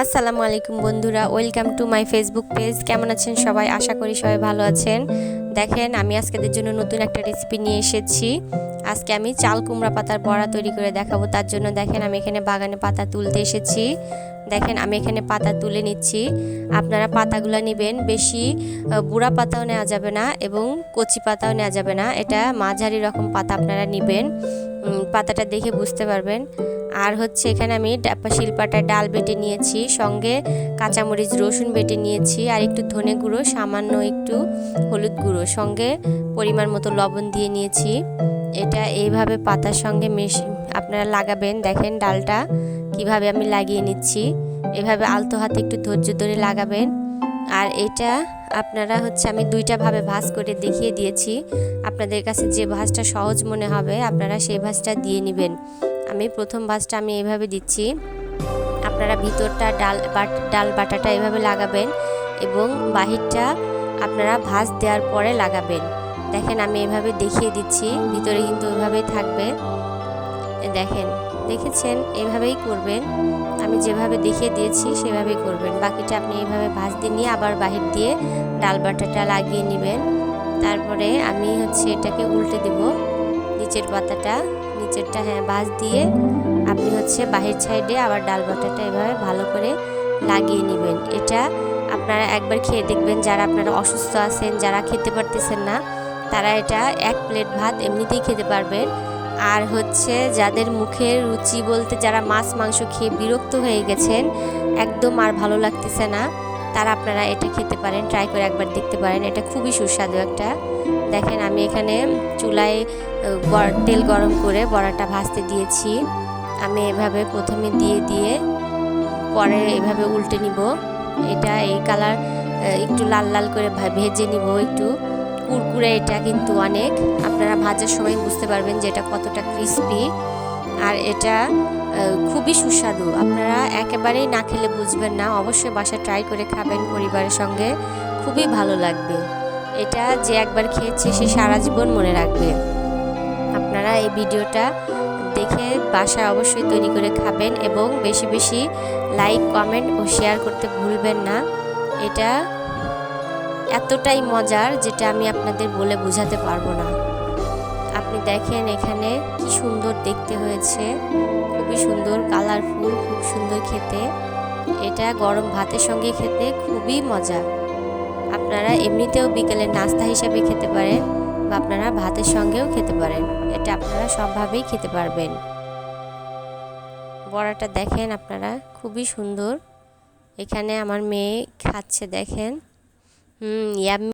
আসসালামু আলাইকুম বন্ধুরা, welcome to my Facebook page. কেমন আছেন সবাই? আশা করি সবাই ভালো আছেন। দেখেন, আমি আজকেদের জন্য নতুন একটা রেসিপি নিয়ে এসেছি। আজকে আমি চাল কুমড়া পাতার বড়া তৈরি করে দেখাবো। তার জন্য দেখেন, আমি এখানে বাগানে পাতা তুলতে এসেছি। দেখেন, আমি এখানে পাতা তুলে নিচ্ছি। আপনারা পাতাগুলো নেবেন, বেশি বুড়া পাতাও নেওয়া যাবে না এবং কচি পাতাও নেওয়া যাবে না। এটা মাঝারি রকম পাতা আপনারা নেবেন। পাতাটা দেখে বুঝতে পারবেন। আর হচ্ছে এখানে আমি শিলপাটায় ডাল বেটে নিয়েছি, সঙ্গে কাঁচামরিচ রসুন বেটে নিয়েছি, আর একটু ধনে গুঁড়ো, সামান্য একটু হলুদ গুঁড়ো, সঙ্গে পরিমাণ মতো লবণ দিয়ে নিয়েছি। এটা এইভাবে পাতার সঙ্গে আপনারা লাগাবেন। দেখেন ডালটা কিভাবে আমি লাগিয়ে নিচ্ছি। এভাবে আলতো হাতে একটু ধৈর্য ধরে লাগাবেন। আর এটা আপনারা হচ্ছে আমি দুইটা ভাবে ভাঁজ করে দেখিয়ে দিয়েছি। আপনাদের কাছে যে ভাঁজটা সহজ মনে হবে আপনারা সেই ভাঁজটা দিয়ে নেবেন। আমি প্রথম ভাঁজটা আমি এইভাবে দিচ্ছি। আপনারা ভিতরটা ডাল বাটাটা এভাবে লাগাবেন এবং বাহিরটা আপনারা ভাঁজ দেওয়ার পরে লাগাবেন। দেখেন, আমি এভাবে দেখিয়ে দিচ্ছি, ভিতরে কিন্তু ওইভাবেই থাকবে। দেখেছেন, এভাবেই করবেন। আমি যেভাবে দেখিয়ে দিয়েছি সেভাবেই করবেন। বাকিটা আপনি এইভাবে ভাঁজ দিয়ে নিয়ে আবার বাহির দিয়ে ডাল বাটাটা লাগিয়ে নেবেন। তারপরে আমি হচ্ছে এটাকে উল্টে দেব। নিচেরটা ভাঁজ দিয়ে আপনি হচ্ছে বাহির সাইডে আবার ডাল বাটাটা এভাবে ভালো করে লাগিয়ে নেবেন। এটা আপনারা একবার খেয়ে দেখবেন। যারা আপনারা অসুস্থ আছেন, যারা খেতে পারতেছেন না, তারা এটা এক প্লেট ভাত এমনিতেই খেতে পারবেন। আর হচ্ছে যাদের মুখের রুচি বলতে যারা মাছ মাংস খেয়ে বিরক্ত হয়ে গেছেন, একদম আর ভালো লাগতেছে না, তারা আপনারা এটা খেতে পারেন, ট্রাই করে একবার দেখতে পারেন। এটা খুবই সুস্বাদু একটা। দেখেন, আমি এখানে চুলায় তেল গরম করে বড়াটা ভাজতে দিয়েছি। আমি এভাবে প্রথমে দিয়ে পরে এভাবে উল্টে নিব। এটা এই কালার একটু লাল লাল করে ভেজে নিব, একটু কুরকুরে। এটা কিন্তু অনেক, আপনারা ভাজার সময় বুঝতে পারবেন যে এটা কতটা ক্রিস্পি। আর এটা খুবই সুস্বাদু। আপনারা একেবারেই না খেলে বুঝবেন না। অবশ্যই বাসায় ট্রাই করে খাবেন পরিবারের সঙ্গে, খুবই ভালো লাগবে। এটা যে একবার খেয়েছে সে সারা জীবন মনে রাখবে। আপনারা এই ভিডিওটা দেখে বাসায় অবশ্যই তৈরি করে খাবেন এবং বেশি বেশি লাইক, কমেন্ট ও শেয়ার করতে ভুলবেন না। এটা এতটাই মজার যেটা আমি আপনাদের বলে বোঝাতে পারবো না। আপনি দেখেন এখানে কি সুন্দর দেখতে হয়েছে, খুবই সুন্দর কালারফুল, খুব সুন্দর খেতে। এটা গরম ভাতের সঙ্গে খেতে খুবই মজা। আপনারা এমনিতেও বিকেলে নাস্তা হিসাবে খেতে পারেন বা আপনারা ভাতের সঙ্গেও খেতে পারেন। এটা আপনারা সবভাবেই খেতে পারবেন। বড়াটা দেখেন আপনারা, খুবই সুন্দর। এখানে আমার মেয়ে খাচ্ছে, দেখেন। ইয়াম্মি।